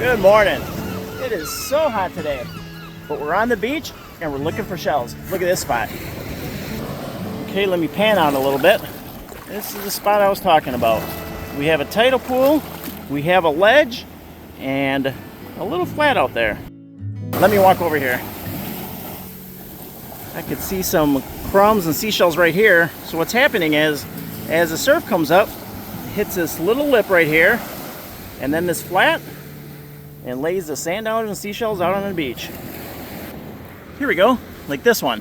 Good morning. It is so hot today, but we're on the beach and we're looking for shells. Look at this spot. Okay, let me pan out a little bit. This is the spot I was talking about. We have a tidal pool, we have a ledge, and a little flat out there. Let me walk over here. I could see some crumbs and seashells right here. So what's happening is, as the surf comes up, it hits this little lip right here, and then this flat, and lays the sand dollars and seashells out on the beach. Here we go, like this one.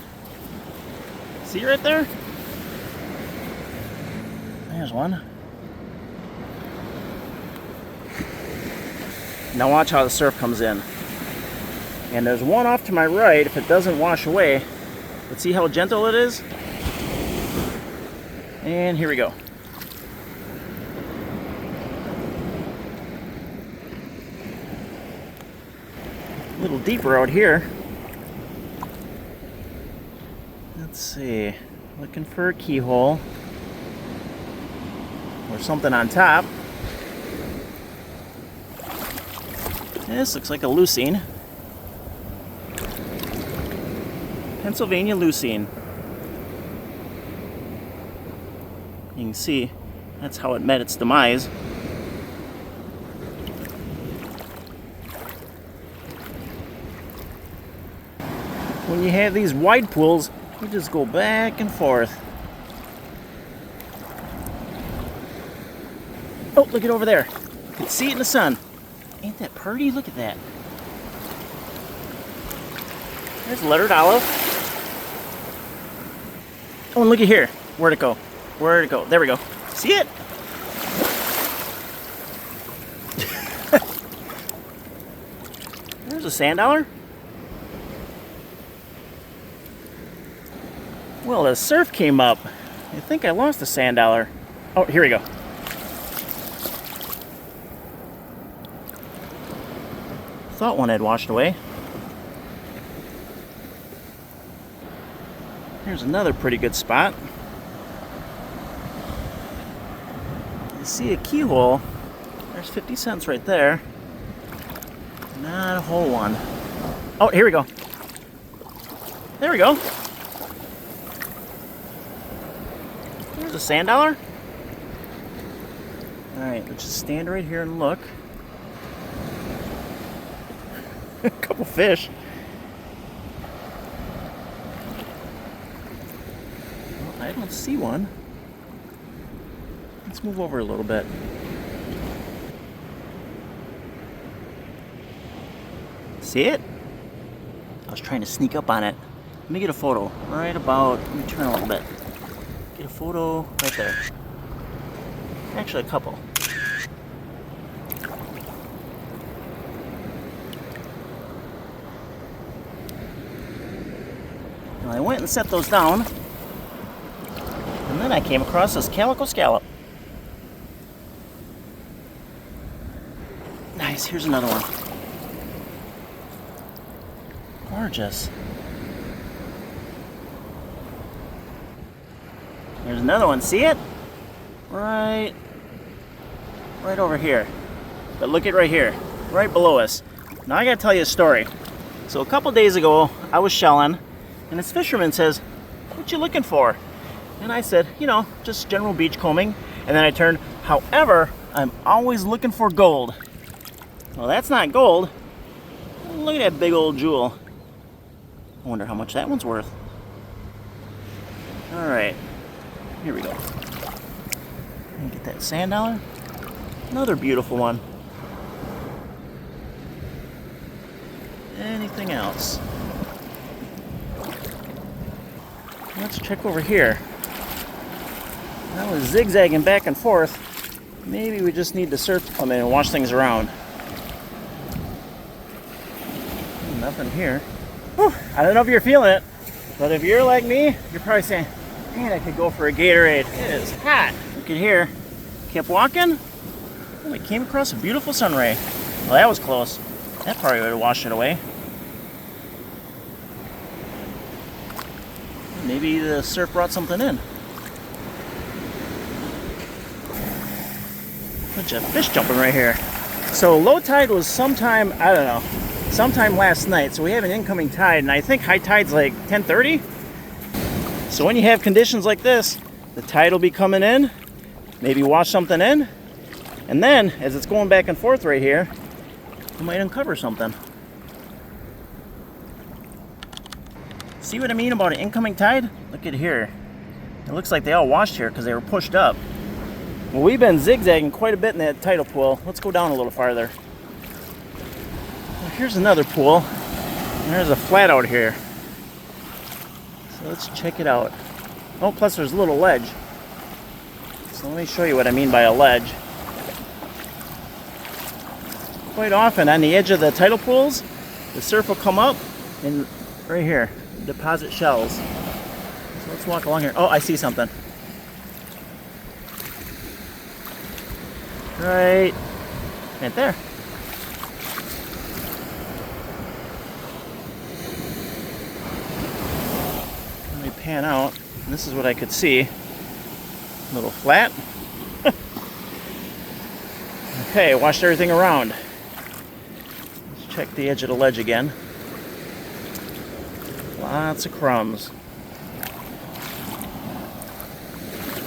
See right there? There's one. Now watch how the surf comes in. And there's one off to my right if it doesn't wash away. But see how gentle it is? And here we go. A little deeper out here. Let's see. Looking for a keyhole. Or something on top. This looks like a leucine. Pennsylvania leucine. You can see that's how it met its demise. When you have these wide pools, you just go back and forth. Oh, look at over there. You can see it in the sun. Ain't that pretty? Look at that. There's lettered olive. Oh, and look at here. Where'd it go? Where'd it go? There we go. See it? There's a sand dollar. Well, the surf came up. I think I lost a sand dollar. Oh, here we go. Thought one had washed away. Here's another pretty good spot. You see a keyhole. There's 50 cents right there. Not a whole one. Oh, here we go. There we go. There's a sand dollar. Alright, let's just stand right here and look. A couple fish. Well, I don't see one. Let's move over a little bit. See it? I was trying to sneak up on it. Let me get a photo. Right about, let me turn a little bit. Get a photo right there. Actually, a couple. Now, I went and set those down, and then I came across this calico scallop. Nice, here's another one. Gorgeous. There's another one, see it? Right over here. But look at right here, right below us. Now I gotta tell you a story. So a couple days ago, I was shelling, and this fisherman says, "What you looking for?" And I said, you know, just general beach combing. And then I turned, "However, I'm always looking for gold." Well, that's not gold. Look at that big old jewel. I wonder how much that one's worth. All right. Here we go. Get that sand dollar. Another beautiful one. Anything else? Let's check over here. I was zigzagging back and forth. Maybe we just need the surf to come in and wash things around. Nothing here. Whew, I don't know if you're feeling it, but if you're like me, you're probably saying, "Man, I could go for a Gatorade. It is hot." Look at here. Kept walking. Oh, we came across a beautiful sun ray. Well, that was close. That probably would have washed it away. Maybe the surf brought something in. Bunch of fish jumping right here. So low tide was sometime, I don't know, sometime last night. So we have an incoming tide, and I think high tide's like 10:30. So when you have conditions like this, the tide will be coming in, maybe wash something in, and then as it's going back and forth right here, you might uncover something. See what I mean about an incoming tide? Look at here. It looks like they all washed here because they were pushed up. Well, we've been zigzagging quite a bit in that tidal pool. Let's go down a little farther. Well, here's another pool. And there's a flat out here. So let's check it out. Oh, plus there's a little ledge. So let me show you what I mean by a ledge. Quite often on the edge of the tidal pools, the surf will come up and right here, deposit shells. So let's walk along here. Oh, I see something. Right there. Let me pan out. And this is what I could see. A little flat. Okay, washed everything around. Let's check the edge of the ledge again. Lots of crumbs.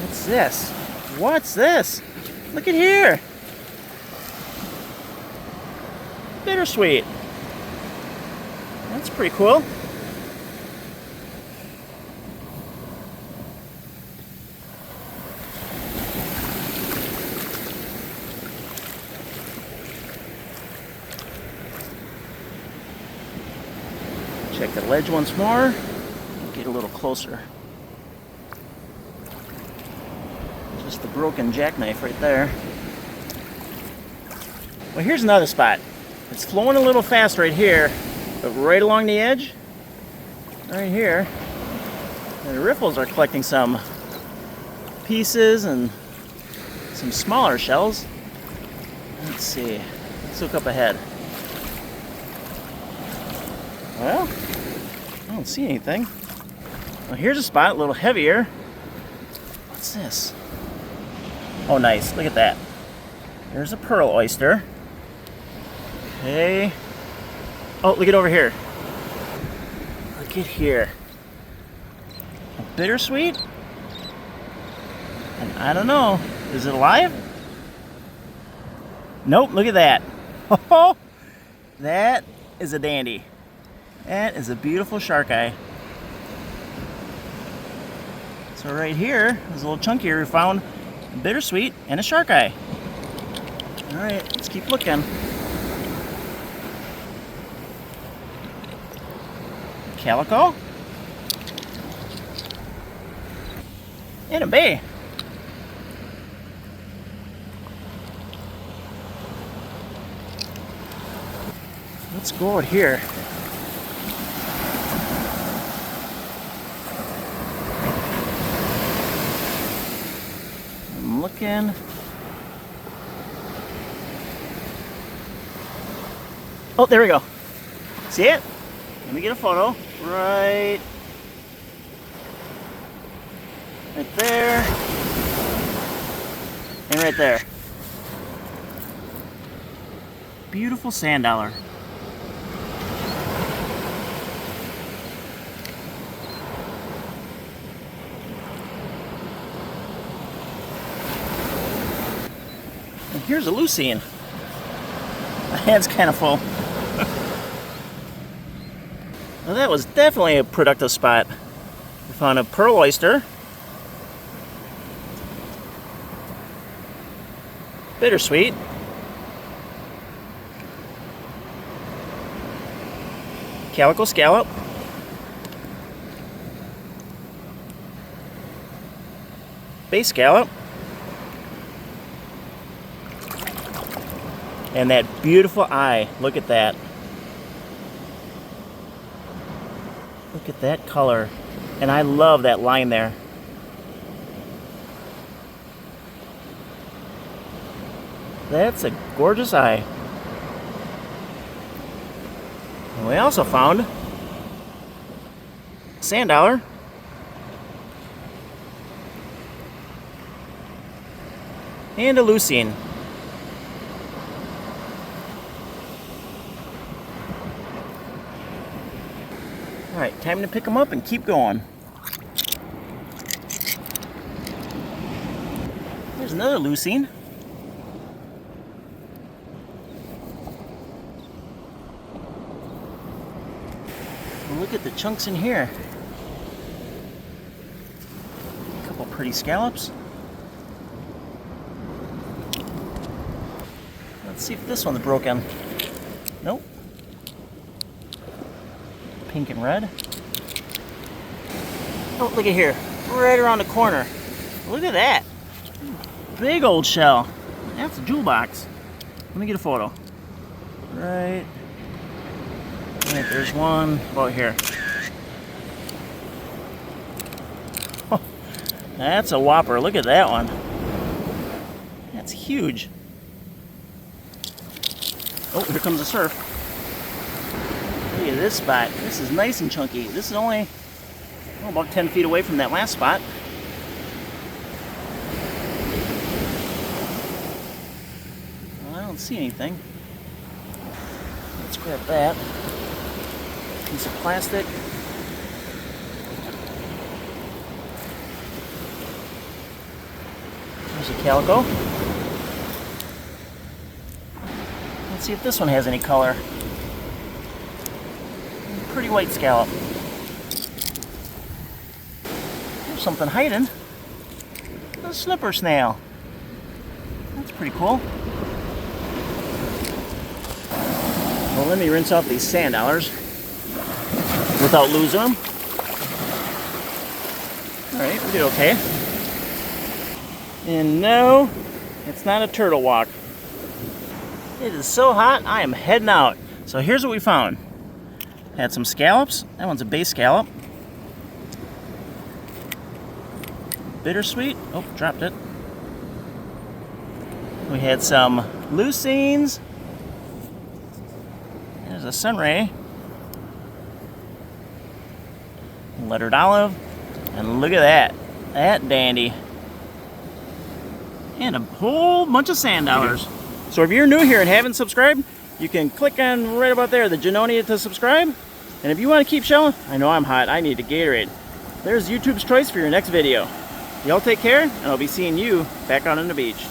What's this? What's this? Look at here. Bittersweet. That's pretty cool. Check the ledge once more. Get a little closer. Just the broken jackknife right there. Well, here's another spot. It's flowing a little fast right here, but right along the edge, right here, the riffles are collecting some pieces and some smaller shells. Let's see. Let's look up ahead. Well, I don't see anything. Well, here's a spot, a little heavier. What's this? Oh, nice. Look at that. There's a pearl oyster. Okay. Oh, look at over here. Look at here. A bittersweet? And I don't know. Is it alive? Nope, look at that. Oh, that is a dandy. That is a beautiful shark eye. So right here is a little chunkier. We found a bittersweet and a shark eye. All right, let's keep looking. Calico. And a bay. Let's go out here. I'm looking. Oh, there we go. See it? Let me get a photo. Right there. And right there. Beautiful sand dollar. And here's a lucine. My hand's kind of full. Well, that was definitely a productive spot. We found a pearl oyster, bittersweet, calico scallop, bay scallop, and that beautiful eye. Look at that. Look at that color. And I love that line there. That's a gorgeous eye. And we also found sand dollar. And a lucine. Alright, time to pick them up and keep going. There's another lucine. Look at the chunks in here. A couple pretty scallops. Let's see if this one's broken. Nope. Pink and red. Oh, look at here. Right around the corner. Look at that. Big old shell. That's a jewel box. Let me get a photo. Right. Right, there's one about here. Oh, that's a whopper. Look at that one. That's huge. Oh, here comes the surf. Look at this spot. This is nice and chunky. This is only about 10 feet away from that last spot. Well, I don't see anything. Let's grab that. Piece of plastic. There's a calico. Let's see if this one has any color. Pretty white scallop. There's something hiding. A slipper snail. That's pretty cool. Well, let me rinse off these sand dollars without losing them. Alright, we did okay. And no, it's not a turtle walk. It is so hot, I am heading out. So here's what we found. Had some scallops. That one's a base scallop. Bittersweet. Oh, dropped it. We had some lucines. There's a sunray. Lettered olive. And look at that. That dandy. And a whole bunch of sand dollars. So if you're new here and haven't subscribed, you can click on right about there, the Janoni, to subscribe. And if you want to keep shelling, I know I'm hot, I need a Gatorade. There's YouTube's choice for your next video. Y'all take care, and I'll be seeing you back out on the beach.